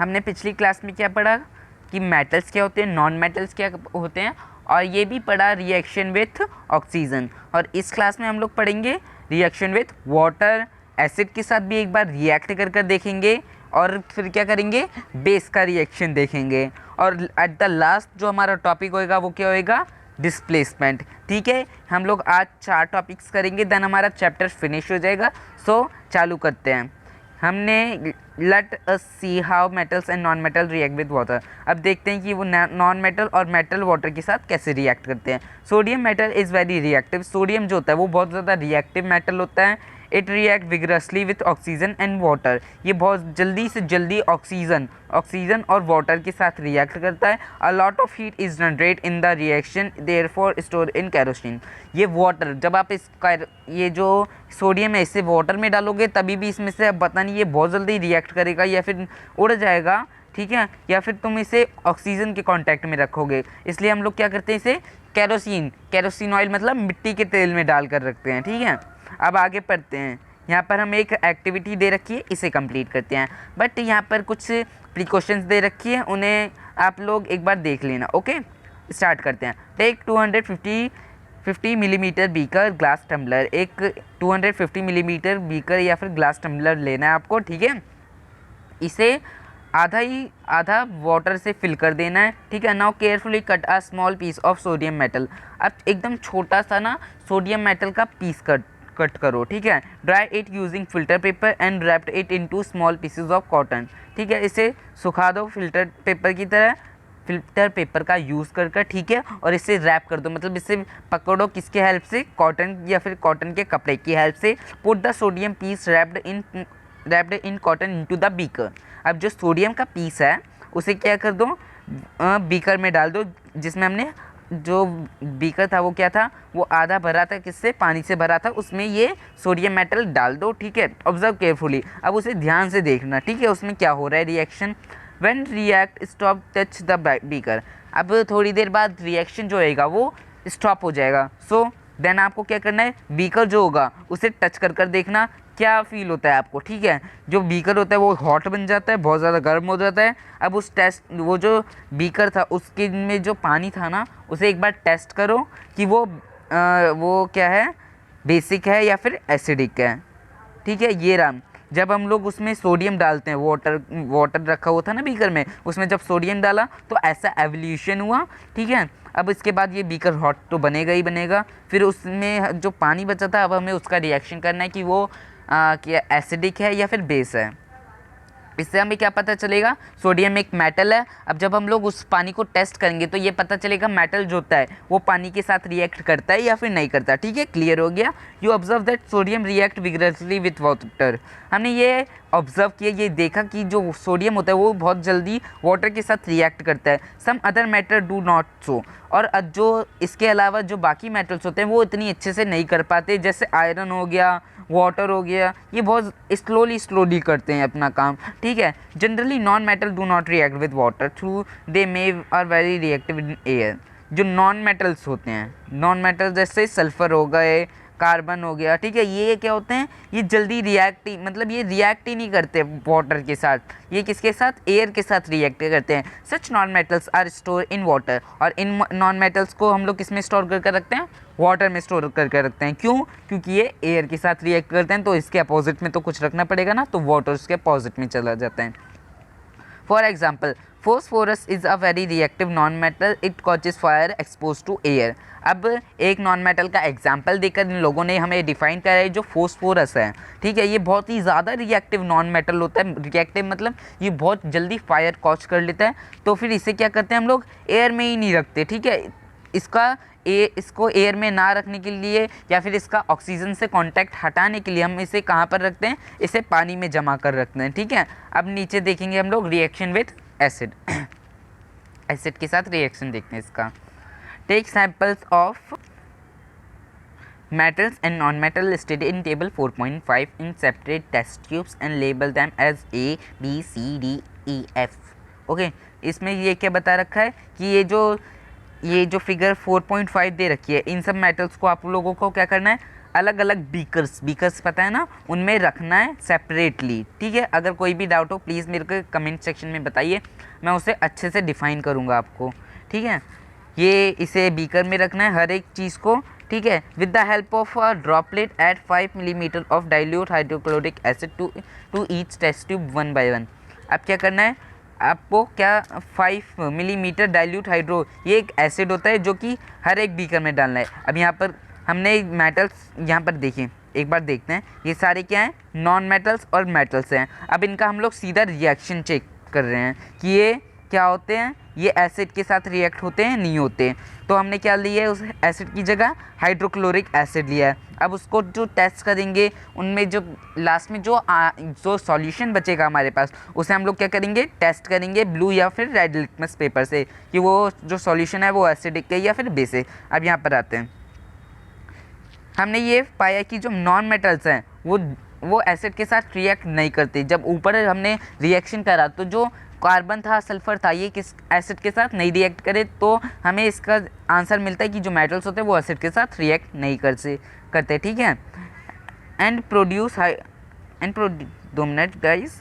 हमने पिछली क्लास में क्या पढ़ा कि मेटल्स क्या होते हैं, नॉन मेटल्स क्या होते हैं, और ये भी पढ़ा रिएक्शन विथ ऑक्सीजन। और इस क्लास में हम लोग पढ़ेंगे रिएक्शन विथ वाटर, एसिड के साथ भी एक बार रिएक्ट कर कर देखेंगे, और फिर क्या करेंगे, बेस का रिएक्शन देखेंगे, और एट द लास्ट जो हमारा टॉपिक होएगा वो क्या होएगा, डिस्प्लेसमेंट। ठीक है, हम लोग आज 4 टॉपिक्स करेंगे, देन हमारा चैप्टर फिनिश हो जाएगा। सो चालू करते हैं। हमने let us see how metals and non metal react with water. अब देखते हैं कि वो नॉन मेटल और मेटल वाटर के साथ कैसे रिएक्ट करते हैं। Sodium metal is very reactive. Sodium जो होता है वो बहुत ज़्यादा रिएक्टिव मेटल होता है। It react vigorously with oxygen and water. ये बहुत जल्दी से जल्दी ऑक्सीजन और वाटर के साथ रिएक्ट करता है। A lot of heat is generate in the reaction, therefore store in kerosene. ये वाटर जब आप ये जो सोडियम है इसे वाटर में डालोगे तभी भी इसमें से, अब पता नहीं ये बहुत जल्दी रिएक्ट करेगा या फिर उड़ जाएगा, ठीक है, या फिर तुम इसे ऑक्सीजन के कांटेक्ट में रखोगे। इसलिए हम लोग क्या करते हैं, इसे केरोसिन ऑयल मतलब मिट्टी के तेल में डाल कर रखते हैं। ठीक है, अब आगे पढ़ते हैं। यहाँ पर हमें एक एक्टिविटी दे रखी है, इसे कंप्लीट करते हैं। बट यहाँ पर कुछ प्रिकॉशंस दे रखी है, उन्हें आप लोग एक बार देख लेना। ओके, स्टार्ट करते हैं। Take 250 millimetre beaker glass tumbler. एक 250 मिलीमीटर बीकर या फिर ग्लास टम्बलर लेना है आपको। ठीक है, इसे आधा वाटर से फिल कर देना है। ठीक है, now carefully cut a small piece of sodium metal. अब एकदम छोटा सा ना सोडियम मेटल का पीस कट करो। ठीक है, dry it using filter paper and wrapped it into small pieces of cotton. ठीक है, इसे सुखा दो फिल्टर पेपर की तरह, फिल्टर पेपर का यूज़ कर। ठीक है, और इसे रैप कर दो, मतलब इसे पकड़ो किसके हेल्प से, कॉटन या फिर कॉटन के कपड़े की हेल्प से। Put the sodium piece wrapped in cotton into the beaker. अब जो सोडियम का पीस है उसे क्या कर दो, बीकर में डाल दो, जिसमें हमने जो बीकर था वो क्या था, वो आधा भरा था, किससे, पानी से भरा था, उसमें ये सोडियम मेटल डाल दो। ठीक है, ऑब्जर्व केयरफुली, अब उसे ध्यान से देखना। ठीक है, उसमें क्या हो रहा है reaction. When react stop touch the beaker. अब थोड़ी देर बाद रिएक्शन जो होएगा वो स्टॉप हो जाएगा। सो देन आपको क्या करना है, बीकर जो होगा उसे टच कर देखना क्या फील होता है आपको। ठीक है, जो बीकर होता है वो हॉट बन जाता है, बहुत ज़्यादा गर्म हो जाता है। अब उस वो जो बीकर था उसके में जो पानी था ना, उसे एक बार टेस्ट करो कि वो क्या है, बेसिक है या फिर एसिडिक है। ठीक है, ये रहा। जब हम लोग उसमें सोडियम डालते हैं, वाटर रखा हुआ था ना बीकर में, उसमें जब सोडियम डाला तो ऐसा एवोल्यूशन हुआ। ठीक है, अब इसके बाद ये बीकर हॉट तो बनेगा ही बनेगा। फिर उसमें जो पानी बचा था, अब हमें उसका रिएक्शन करना है कि वो क्या एसिडिक है या फिर बेस है। इससे हमें क्या पता चलेगा, सोडियम एक मेटल है। अब जब हम लोग उस पानी को टेस्ट करेंगे तो ये पता चलेगा मेटल जो होता है वो पानी के साथ रिएक्ट करता है या फिर नहीं करता। ठीक है, क्लियर हो गया। You observe that sodium react vigorously with water. हमने ये ऑब्जर्व किया, ये देखा कि जो सोडियम होता है वो बहुत जल्दी वाटर के साथ रिएक्ट करता है। Some other metal do not so. और जो इसके अलावा जो बाकी मेटल्स होते हैं वो इतनी अच्छे से नहीं कर पाते, जैसे आयरन हो गया, वाटर हो गया, ये बहुत स्लोली करते हैं अपना काम। ठीक है, generally non metal do not react with water through they may are very reactive in air. जो नॉन मेटल्स होते हैं, नॉन मेटल जैसे सल्फर हो गए, कार्बन हो गया, ठीक है, ये क्या होते हैं, ये जल्दी रिएक्ट ही, मतलब ये रिएक्ट ही नहीं करते वाटर के साथ, ये किसके साथ, एयर के साथ रिएक्ट करते हैं। Such non metals are store in water. और इन नॉन मेटल्स को हम लोग किस में स्टोर करके रखते हैं, वाटर में स्टोर करके रखते हैं। क्यों, क्योंकि ये एयर के साथ रिएक्ट करते हैं, तो इसके अपोजिट में तो कुछ रखना पड़ेगा ना, तो वाटर उसके अपोजिट में चला जाता है। For example, phosphorus is a very reactive non-metal. It causes fire exposed to air. अब एक नॉन मेटल का एग्जाम्पल देकर इन लोगों ने हमें डिफाइन करा है, जो फोस्फोरस है। ठीक है, ये बहुत ही ज़्यादा रिएक्टिव नॉन मेटल होता है। रिएक्टिव मतलब ये बहुत जल्दी फायर कॉज कर लेता है। तो फिर इसे क्या करते हैं हम लोग, एयर में ही नहीं रखते। ठीक है, इसको एयर में ना रखने के लिए या फिर इसका ऑक्सीजन से कांटेक्ट हटाने के लिए हम इसे कहाँ पर रखते हैं, इसे पानी में जमा कर रखते हैं। ठीक है, अब नीचे देखेंगे हम लोग रिएक्शन विथ एसिड। एसिड के साथ रिएक्शन देखते हैं इसका। Take samples of metals and non-metal listed in table 4.5 in separate test tubes and label them as A, B, C, D, E, F. Okay, इसमें ये क्या बता रखा है कि ये जो फिगर 4.5 दे रखी है, इन सब मेटल्स को आप लोगों को क्या करना है, अलग अलग बीकर्स पता है ना, उनमें रखना है सेपरेटली, ठीक है। अगर कोई भी डाउट हो प्लीज़ मेरे को कमेंट सेक्शन में बताइए, मैं उसे अच्छे से डिफ़ाइन करूँगा आपको, ठीक है। ये इसे बीकर में रखना है हर एक चीज़ को, ठीक है, with the help of a droplet at 5 millimetre of dilute hydrochloric acid to each test tube 1 by 1। अब क्या करना है आपको, क्या 5 मिलीमीटर डाइल्यूट हाइड्रो, ये एक एसिड होता है जो कि हर एक बीकर में डालना है। अब यहाँ पर हमने मेटल्स यहाँ पर देखिए, एक बार देखते हैं ये सारे क्या हैं, नॉन मेटल्स और मेटल्स हैं। अब इनका हम लोग सीधा रिएक्शन चेक कर रहे हैं कि ये क्या होते हैं, ये एसिड के साथ रिएक्ट होते हैं नहीं होते। तो हमने क्या लिया है, उस एसिड की जगह हाइड्रोक्लोरिक एसिड लिया है। अब उसको जो टेस्ट करेंगे, उनमें जो लास्ट में जो सॉल्यूशन बचेगा हमारे पास, उसे हम लोग क्या करेंगे, टेस्ट करेंगे ब्लू या फिर रेड लिटमस पेपर से कि वो जो सॉल्यूशन है वो एसिडिक है या फिर बेस है। अब यहाँ पर आते हैं, हमने ये पाया कि जो नॉन मेटल्स हैं वो एसिड के साथ रिएक्ट नहीं करते। जब ऊपर हमने रिएक्शन करा तो जो कार्बन था, सल्फर था, ये किस एसिड के साथ नहीं रिएक्ट करे, तो हमें इसका आंसर मिलता है कि जो मेटल्स होते हैं वो एसिड के साथ रिएक्ट नहीं करते, ठीक है। And produce 2 minute guys,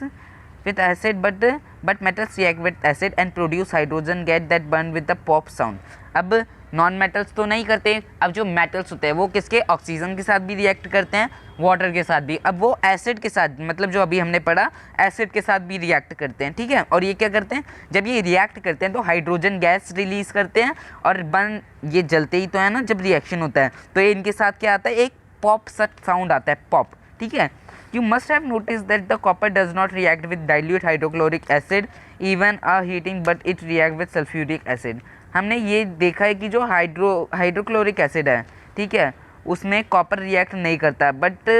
with acid but metals react with acid and produce hydrogen gas that burn with the pop sound। अब नॉन मेटल्स तो नहीं करते, अब जो मेटल्स होते हैं वो किसके, ऑक्सीजन के साथ भी रिएक्ट करते हैं, वाटर के साथ भी। अब वो एसिड के साथ, मतलब जो अभी हमने पढ़ा, एसिड के साथ भी रिएक्ट करते हैं, ठीक है। और ये क्या करते हैं, जब ये रिएक्ट करते हैं तो हाइड्रोजन गैस रिलीज़ करते हैं और ये जलते ही तो है ना जब रिएक्शन होता है, तो ये इनके साथ क्या आता है, एक पॉप सच साउंड आता है, पॉप, ठीक है। You must have noticed that the copper does not react with dilute hydrochloric acid even a heating, but it react with sulfuric acid। हमने ये देखा है कि जो हाइड्रोक्लोरिक एसिड है, ठीक है, उसमें कॉपर रिएक्ट नहीं करता, बट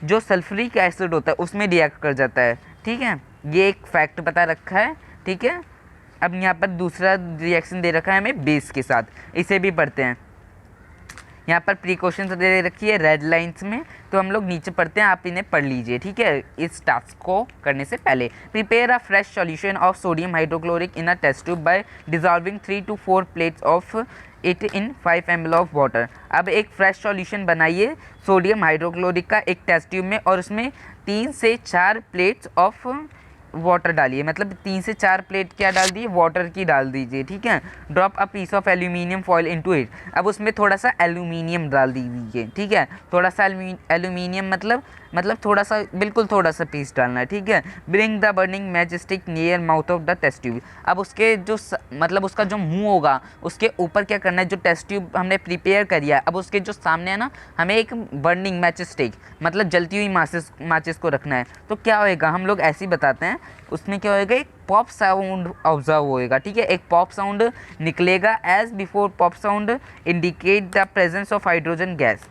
जो सल्फ्यूरिक एसिड होता है उसमें रिएक्ट कर जाता है, ठीक है। ये एक फैक्ट बता रखा है, ठीक है। अब यहाँ पर दूसरा रिएक्शन दे रखा है हमें बेस के साथ, इसे भी पढ़ते हैं। यहाँ पर प्रिकॉशंस दे रखी है रेड लाइंस में, तो हम लोग नीचे पढ़ते हैं, आप इन्हें पढ़ लीजिए, ठीक है। इस टास्क को करने से पहले prepare a fresh solution of sodium hydrochloric in a test tube by dissolving 3 to 4 plates of it in 5 ml of water. अब एक फ्रेश सॉल्यूशन बनाइए सोडियम हाइड्रोक्लोरिक का एक टेस्ट ट्यूब में, और उसमें 3 से 4 प्लेट्स ऑफ वाटर डालिए, मतलब 3 से 4 प्लेट क्या डाल दिए, वाटर की डाल दीजिए, ठीक है। Drop a piece of aluminium foil into it. अब उसमें थोड़ा सा एल्यूमिनियम डाल दीजिए, ठीक है। थोड़ा सा एल्यूमिनियम मतलब थोड़ा सा, बिल्कुल थोड़ा सा पीस डालना है, ठीक है। Bring the burning match stick near mouth of the test tube. अब उसके जो मतलब उसका जो मुंह होगा उसके ऊपर क्या करना है, जो टेस्ट ट्यूब हमने प्रिपेयर करी है, अब उसके जो सामने है ना, हमें एक बर्निंग मैच स्टिक मतलब जलती हुई माचिस को रखना है। तो क्या होएगा, हम लोग ऐसे ही बताते हैं, उसमें क्या होएगा, एक पॉप साउंड ऑब्जर्व होएगा, ठीक है। एक पॉप साउंड निकलेगा, as before pop sound indicate the presence of hydrogen gas.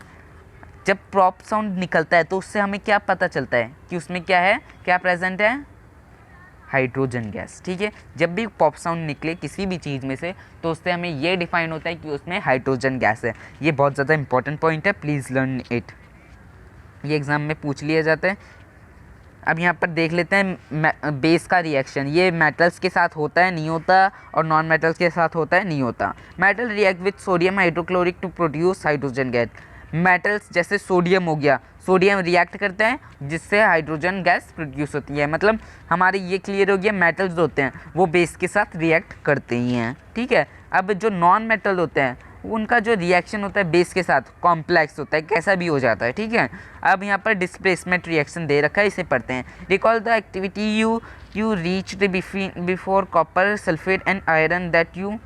जब पॉप साउंड निकलता है तो उससे हमें क्या पता चलता है कि उसमें क्या है, क्या प्रेजेंट है, हाइड्रोजन गैस, ठीक है। जब भी पॉप साउंड निकले किसी भी चीज़ में से, तो उससे हमें ये डिफाइन होता है कि उसमें हाइड्रोजन गैस है। ये बहुत ज़्यादा इंपॉर्टेंट पॉइंट है, प्लीज़ लर्न इट, ये एग्ज़ाम में पूछ लिया जाता है। अब यहाँ पर देख लेते हैं बेस का रिएक्शन, ये मेटल्स के साथ होता है नहीं होता, और नॉन मेटल्स के साथ होता है नहीं होता। Metal react with sodium hydrochloric to produce hydrogen gas. Metals जैसे सोडियम हो गया, सोडियम रिएक्ट करते हैं जिससे हाइड्रोजन गैस प्रोड्यूस होती है। मतलब हमारे ये क्लियर हो गया, मेटल्स होते हैं वो बेस के साथ रिएक्ट करते ही हैं, ठीक है। अब जो नॉन मेटल होते हैं उनका जो रिएक्शन होता है बेस के साथ कॉम्प्लेक्स होता है, कैसा भी हो जाता है, ठीक है। अब यहाँ पर डिस्प्लेसमेंट रिएक्शन दे रखा है, इसे पढ़ते हैं। Recall the activity you reached before copper sulphate and iron that you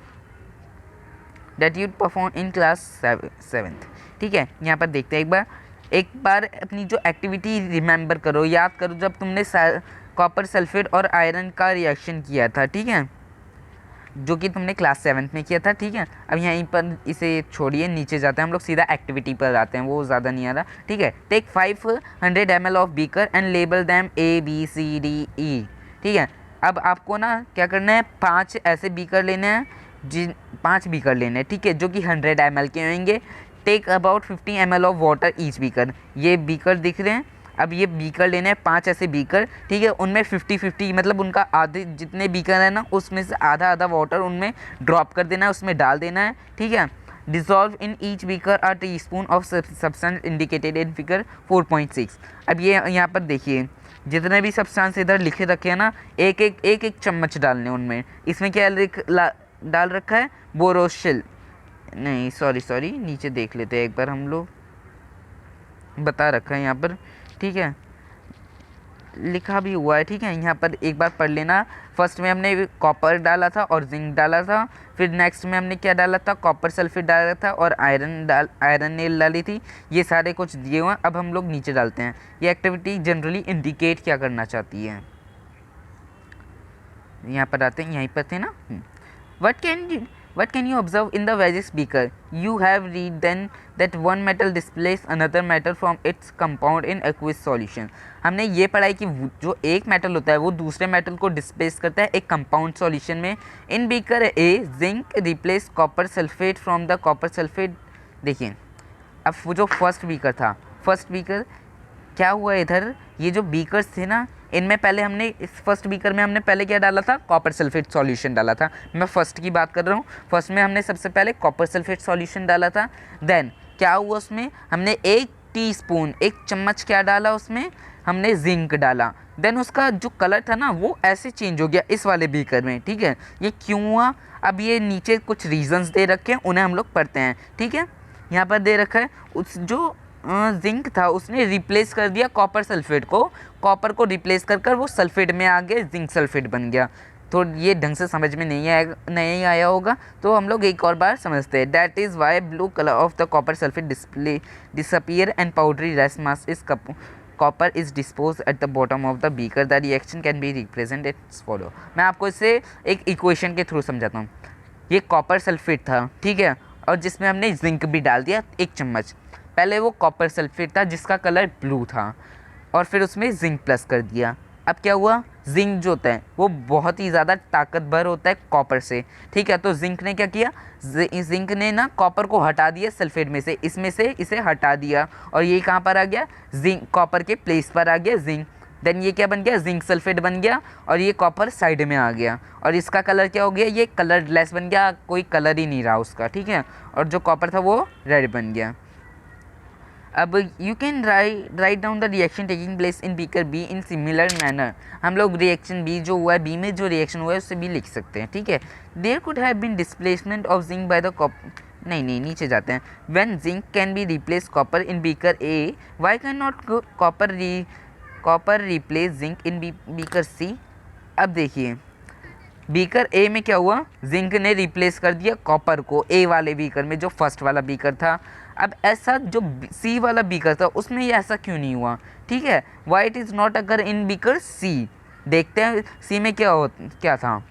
perform in class 7th, ठीक है। यहाँ पर देखते हैं, एक बार अपनी जो एक्टिविटी रिमेंबर करो, याद करो, जब तुमने कॉपर सल्फेट और आयरन का रिएक्शन किया था, ठीक है, जो कि तुमने क्लास 7th में किया था, ठीक है। अब यहीं पर इसे छोड़िए, नीचे जाते हैं हम लोग, सीधा एक्टिविटी पर आते हैं, वो ज़्यादा नहीं आ रहा, ठीक है। Take 500 ml of beaker and label them ABCDE, ठीक है। अब आपको ना क्या करना है, 5 ऐसे बीकर लेने हैं, 5 बीकर लेने हैं, ठीक है, जो कि 100 ml के होंगे। Take about 50 ml of water each beaker. ये बीकर दिख रहे हैं, अब ये बीकर लेने हैं 5 ऐसे बीकर, ठीक है। उनमें 50-50 मतलब उनका आधे जितने बीकर है ना, उसमें से आधा आधा वाटर उनमें ड्रॉप कर देना है, उसमें डाल देना है, ठीक है। dissolve in each beaker a teaspoon of substance indicated in figure 4.6। अब ये यहाँ पर देखिए जितने भी सब्सटेंस इधर लिखे रखे हैं ना, एक चम्मच डालने उनमें। इसमें क्या डाल रखा है, बोरोसिल, नहीं सॉरी नीचे देख लेते हैं एक बार, हम लोग बता रखा है यहाँ पर, ठीक है, लिखा भी हुआ है, ठीक है। यहाँ पर एक बार पढ़ लेना। फर्स्ट में हमने कॉपर डाला था और जिंक डाला था, फिर नेक्स्ट में हमने क्या डाला था, कॉपर सल्फेट डाला था और आयरन नेल डाली थी। ये सारे कुछ दिए हुए हैं। अब हम लोग नीचे डालते हैं। ये एक्टिविटी जनरली इंडिकेट क्या करना चाहती है, यहाँ पर आते हैं, यहीं पर थे ना। What can you observe in the Veggies beaker? You have read then that one metal displaces another metal from its compound in aqueous solution। हमने ये पढ़ा है कि जो एक मेटल होता है वो दूसरे मेटल को डिस्प्लेस करता है एक कंपाउंड सॉल्यूशन में। इन beaker A zinc replace copper sulphate from the copper sulphate. देखिए अब वो जो फर्स्ट बीकर क्या हुआ इधर, ये जो बीकर्स थे ना, इनमें पहले हमने इस फर्स्ट बीकर में हमने पहले क्या डाला था, कॉपर सल्फेट सॉल्यूशन डाला था। मैं फर्स्ट की बात कर रहा हूँ। फर्स्ट में हमने सबसे पहले कॉपर सल्फेट सॉल्यूशन डाला था। देन क्या हुआ, उसमें हमने 1 टीस्पून, 1 चम्मच क्या डाला, उसमें हमने जिंक डाला। देन उसका जो कलर था ना वो ऐसे चेंज हो गया इस वाले बीकर में, ठीक है। ये क्यों हुआ, अब ये नीचे कुछ रीजंस दे रखे हैं, उन्हें हम लोग पढ़ते हैं, ठीक है। यहाँ पर दे रखा है उस जो जिंक था उसने रिप्लेस कर दिया कॉपर सल्फेट को, कॉपर को रिप्लेस कर वो सल्फेट में आ गया, जिंक सल्फेट बन गया। तो ये ढंग से समझ में नहीं आया होगा, तो हम लोग एक और बार समझते हैं। That is why blue colour of the copper sulphate disappear and powdery rest mass is copper is dispose at the bottom of the beaker. The reaction can be represent it's follow. मैं आपको इसे एक equation के through समझाता हूँ। ये copper sulphate था, ठीक है, और जिसमें हमने जिंक भी डाल दिया 1 चम्मच। पहले वो कॉपर सल्फेट था जिसका कलर ब्लू था, और फिर उसमें जिंक प्लस कर दिया। अब क्या हुआ, जिंक जो होता है वो बहुत ही ज़्यादा ताकतवर होता है कॉपर से, ठीक है। तो जिंक ने क्या किया, जिंक ने ना कॉपर को हटा दिया सल्फेट में से, इसमें से इसे हटा दिया, और ये कहाँ पर आ गया, जिंक कॉपर के प्लेस पर आ गया जिंक। देन ये क्या बन गया, जिंक सल्फेट बन गया, और ये कॉपर साइड में आ गया, और इसका कलर क्या हो गया, ये कलरलेस बन गया, कोई कलर ही नहीं रहा उसका, ठीक है। और जो कॉपर था वो रेड बन गया। अब you can write down the reaction taking place in beaker be in similar manner. हम लोग रिएक्शन बी जो हुआ है, बी में जो रिएक्शन हुआ है उससे भी लिख सकते हैं, ठीक है। There could have been displacement of zinc by the नहीं नीचे जाते हैं। When zinc can be replace copper in beaker A, why can not copper replace zinc in beaker C. अब देखिए बीकर ए में क्या हुआ, जिंक ने रिप्लेस कर दिया कॉपर को ए वाले बीकर में, जो फर्स्ट वाला बीकर था। अब ऐसा जो सी वाला बीकर था उसमें ये ऐसा क्यों नहीं हुआ, ठीक है। वाई इट इज़ नॉट अगर इन बीकर सी। देखते हैं सी में क्या था,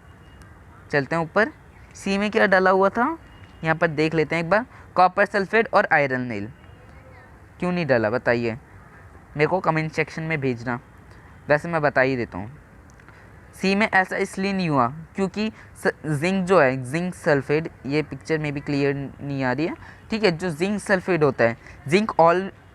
चलते हैं ऊपर। सी में क्या डाला हुआ था, यहाँ पर देख लेते हैं एक बार। कॉपर सल्फेट और आयरन नेल। क्यों नहीं डाला बताइए, मेरे को कमेंट सेक्शन में भेजना, वैसे मैं बता ही देता हूँ। सी में ऐसा इसलिए नहीं हुआ क्योंकि जिंक जो है, जिंक सल्फेट, ये पिक्चर में भी क्लियर नहीं आ रही है, ठीक है। जो जिंक सल्फेट होता है, जिंक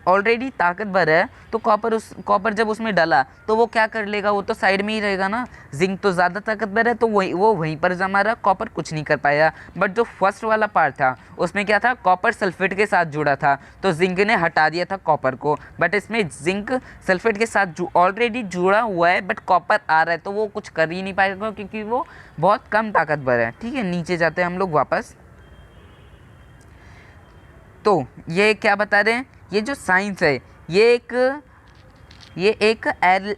ऑलरेडी ताकतवर है, तो कॉपर जब उसमें डाला तो वो क्या कर लेगा, वो तो साइड में ही रहेगा ना। जिंक तो ज़्यादा ताकतवर है, तो वो वहीं पर जमा रहा, कॉपर कुछ नहीं कर पाया। बट जो फर्स्ट वाला पार्ट था उसमें क्या था, कॉपर सल्फेट के साथ जुड़ा था, तो जिंक ने हटा दिया था कॉपर को। बट इसमें जिंक सल्फेट के साथ ऑलरेडी जुड़ा हुआ है, बट कॉपर आ रहा है, तो वो कुछ कर ही नहीं पाएगा क्योंकि वो बहुत कम ताकतवर है, ठीक है। नीचे जाते हैं हम लोग वापस। तो ये क्या बता रहे हैं, ये जो साइंस है ये एक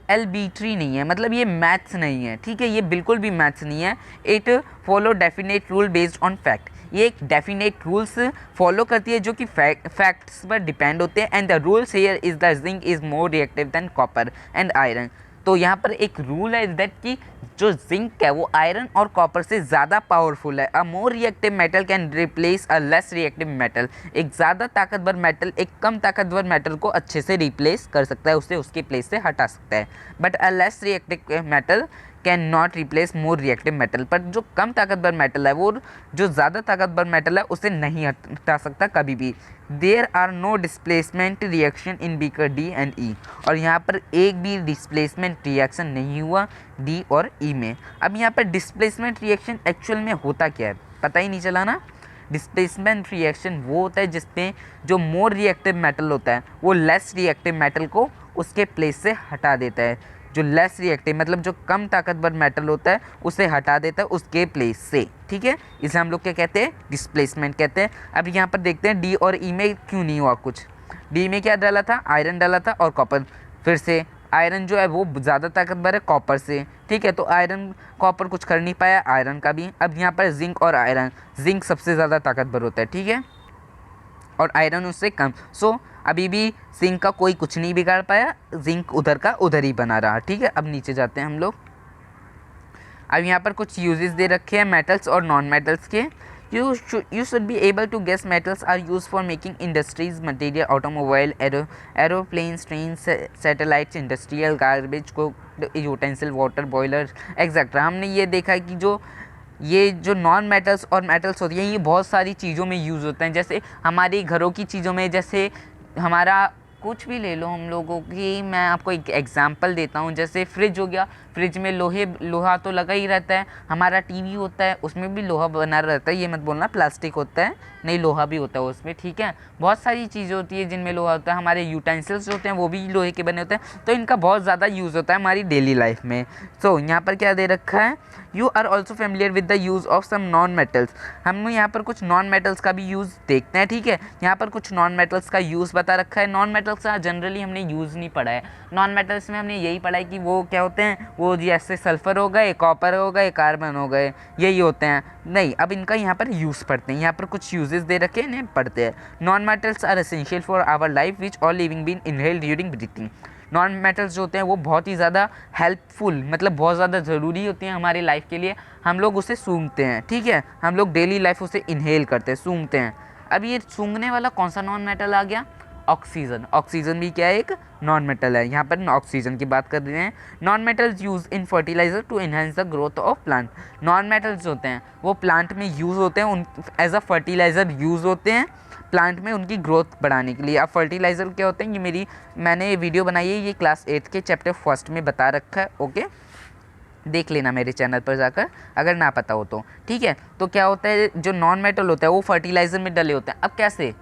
एलबीट्री नहीं है, मतलब ये मैथ्स नहीं है, ठीक है। ये बिल्कुल भी मैथ्स नहीं है। It follow definite rule based on fact. ये एक डेफिनेट रूल्स फॉलो करती है जो कि फैक्ट्स पर डिपेंड होते हैं। And the rules here is the zinc is more reactive than copper and iron. तो यहाँ पर एक रूल है दैट कि जो जिंक है वो आयरन और कॉपर से ज़्यादा पावरफुल है। A more reactive metal can replace a less reactive metal. एक ज़्यादा ताकतवर मेटल एक कम ताकतवर मेटल को अच्छे से रिप्लेस कर सकता है, उसे उसके प्लेस से हटा सकता है। But a less reactive metal can not replace more reactive metal. पर जो कम ताकतवर मेटल है वो जो ज़्यादा ताकतवर मेटल है उसे नहीं हटा सकता कभी भी। There are no displacement reaction in beaker D and E. और यहाँ पर एक भी डिस्प्लेसमेंट रिएक्शन नहीं हुआ डी और ई में। अब यहाँ पर डिस्प्लेसमेंट रिएक्शन एक्चुअल में होता क्या है पता ही नहीं चला ना। डिस्प्लेसमेंट रिएक्शन वो होता है जिसमें जो मोर रिएक्टिव मेटल होता है वो लेस रिएक्टिव मेटल को उसके प्लेस से हटा देता है। जो लेस रिएक्टिव मतलब जो कम ताकतवर मेटल होता है उसे हटा देता है उसके प्लेस से, ठीक है। इसे हम लोग क्या कहते हैं, डिस्प्लेसमेंट कहते हैं। अब यहाँ पर देखते हैं डी और ई में क्यों नहीं हुआ कुछ। डी में क्या डाला था, आयरन डाला था और कॉपर। फिर से आयरन जो है वो ज़्यादा ताकतवर है कॉपर से, ठीक है, तो आयरन कॉपर कुछ कर नहीं पाया, आयरन का भी। अब यहाँ पर जिंक और आयरन, जिंक सबसे ज़्यादा ताकतवर होता है, ठीक है, और आयरन उससे कम। सो अभी भी जिंक का कोई कुछ नहीं बिगाड़ पाया, जिंक उधर का उधर ही बना रहा, ठीक है। अब नीचे जाते हैं हम लोग। अब यहाँ पर कुछ यूजेस दे रखे हैं मेटल्स और नॉन मेटल्स के। You should be able to guess metals are used for making industries material, automobile, aeroplanes, trains, satellites, industrial garbage, cooked utensil, water, boiler, etc. हमने ये देखा है कि ये जो नॉन मेटल्स और मेटल्स होती हैं ये बहुत सारी चीज़ों में यूज़ होते हैं। जैसे हमारी घरों की चीज़ों में, जैसे हमारा कुछ भी ले लो हम लोगों की, मैं आपको एक एग्जांपल देता हूँ। जैसे फ्रिज हो गया, फ्रिज में लोहा तो लगा ही रहता है। हमारा टीवी होता है उसमें भी लोहा बना रहता है, ये मत बोलना प्लास्टिक होता है, नहीं लोहा भी होता है उसमें, ठीक है। बहुत सारी चीज़ें होती है जिनमें लोहा होता है। हमारे यूटेंसिल्स होते हैं वो भी लोहे के बने होते हैं, तो इनका बहुत ज़्यादा यूज़ होता है हमारी डेली लाइफ में। सो यहाँ पर क्या दे रखा है, you are also familiar with the use of some non metals. हम यहाँ पर कुछ नॉन मेटल्स का भी यूज़ देखते हैं, ठीक है। यहाँ पर कुछ नॉन मेटल्स का यूज़ बता रखा है। नॉन मेटल्स का जनरली हमने यूज़ नहीं पढ़ा है। नॉन मेटल्स में हमने यही पढ़ा है कि वो क्या होते हैं, वो जैसे सल्फर हो गए, कॉपर हो गए, कार्बन हो गए, यही होते हैं। नहीं, अब इनका यहाँ पर यूज़ पढ़ते हैं। यहाँ पर कुछ यूजेस दे रखे हैं, इन्हें पढ़ते हैं। Non metals are essential for our life which all living being inhale during breathing. Non metals जो होते हैं वो बहुत ही ज़्यादा हेल्पफुल, मतलब बहुत ज़्यादा ज़रूरी होती हैं हमारी लाइफ के लिए। हम लोग उसे सूंघते हैं, ठीक है, हम लोग डेली लाइफ उसे इनहेल करते हैं, सूंघते हैं। अब ये सूंघने वाला कौन सा नॉन मेटल आ गया, ऑक्सीजन। ऑक्सीजन भी क्या है, एक नॉन मेटल है। यहाँ पर ऑक्सीजन की बात कर रहे हैं। Non metals use in fertiliser to enhance the growth of plant. Non metals होते हैं वो प्लांट में यूज़ होते हैं, उन एज अ फर्टिलाइज़र यूज़ होते हैं प्लांट में उनकी ग्रोथ बढ़ाने के लिए। अब फर्टिलाइज़र क्या होते हैं, ये मैंने वीडियो बनाई है, ये क्लास 8 के चैप्टर 1 में बता रखा है, ओके, देख लेना मेरे चैनल पर जाकर अगर ना पता हो तो, ठीक है। तो क्या होता है, जो नॉन मेटल होता है वो फर्टिलाइज़र में डले होते हैं। अब कैसे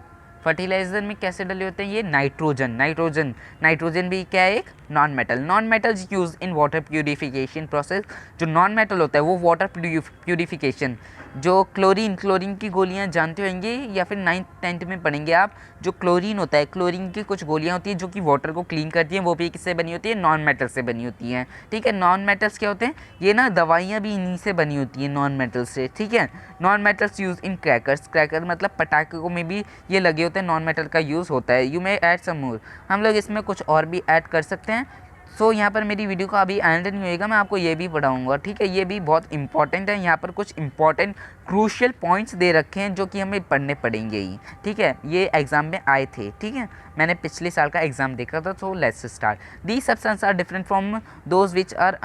फर्टिलाइज़र में कैसे डले होते हैं, ये नाइट्रोजन भी क्या है, एक non metal. Non metals use in water purification process. जो नॉन मेटल होता है वो वाटर प्यूरिफिकेशन, जो क्लोरीन की गोलियां जानते होंगे या फिर 9th 10th में पढ़ेंगे आप। जो क्लोरीन होता है, क्लोरीन की कुछ गोलियां होती हैं जो कि वाटर को क्लीन करती हैं, वो भी किससे बनी होती है, नॉन मेटल से बनी होती हैं, ठीक है। नॉन मेटल्स क्या होते हैं, ये ना दवाइयाँ भी इन्हीं से बनी होती हैं, नॉन मेटल से, ठीक है। नॉन मेटल्स यूज इन क्रैकर्स, क्रैकर मतलब पटाखों में भी ये लगे होते हैं, नॉन मेटल का यूज़ होता है। यू मे ऐड सम मोर, हम लोग इसमें कुछ और भी ऐड कर सकते हैं। सो यहाँ पर मेरी वीडियो का अभी एंड नहीं होएगा, मैं आपको ये भी पढ़ाऊँगा, ठीक है। ये भी बहुत इंपॉर्टेंट है, यहाँ पर कुछ इंपॉर्टेंट क्रूशियल पॉइंट्स दे रखे हैं जो कि हमें पढ़ने पड़ेंगे ही, ठीक है। ये एग्जाम में आए थे, ठीक है, मैंने पिछले साल का एग्जाम देखा था। तो let's start. These substance are different from those which are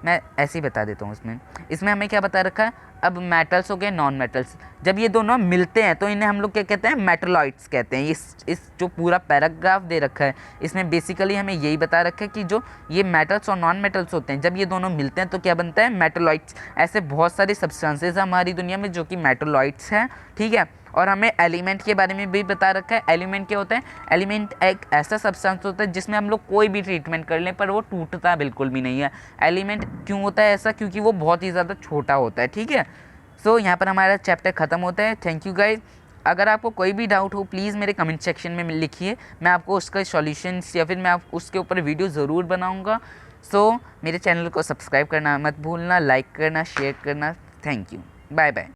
मैं ऐसे ही बता देता हूँ। इसमें हमें क्या बता रखा है, अब मेटल्स हो गए, नॉन मेटल्स, जब ये दोनों मिलते हैं तो इन्हें हम लोग क्या कहते हैं, मेटलॉइड्स कहते हैं। इस जो पूरा पैराग्राफ दे रखा है इसमें बेसिकली हमें यही बता रखा है कि जो ये मेटल्स और नॉन मेटल्स होते हैं जब ये दोनों मिलते हैं तो क्या बनता है, मेटलॉइड्स। ऐसे बहुत सारे सब्सटेंसेस हैं हमारी दुनिया में जो कि मेटलॉइड्स हैं, ठीक है। और हमें एलिमेंट के बारे में भी बता रखा है। एलिमेंट क्या होता है, एलिमेंट एक ऐसा सब्सटेंस होता है जिसमें हम लोग कोई भी ट्रीटमेंट कर लें पर वो टूटता बिल्कुल भी नहीं है। एलिमेंट क्यों होता है ऐसा, क्योंकि वो बहुत ही ज़्यादा छोटा होता है, ठीक है। सो यहाँ पर हमारा चैप्टर ख़त्म होता है। Thank you guys. अगर आपको कोई भी डाउट हो प्लीज़ मेरे कमेंट सेक्शन में लिखिए, मैं आपको उसका सॉल्यूशंस या फिर मैं उसके ऊपर वीडियो ज़रूर बनाऊँगा। सो मेरे चैनल को सब्सक्राइब करना मत भूलना, लाइक करना, शेयर करना। Thank you, bye bye.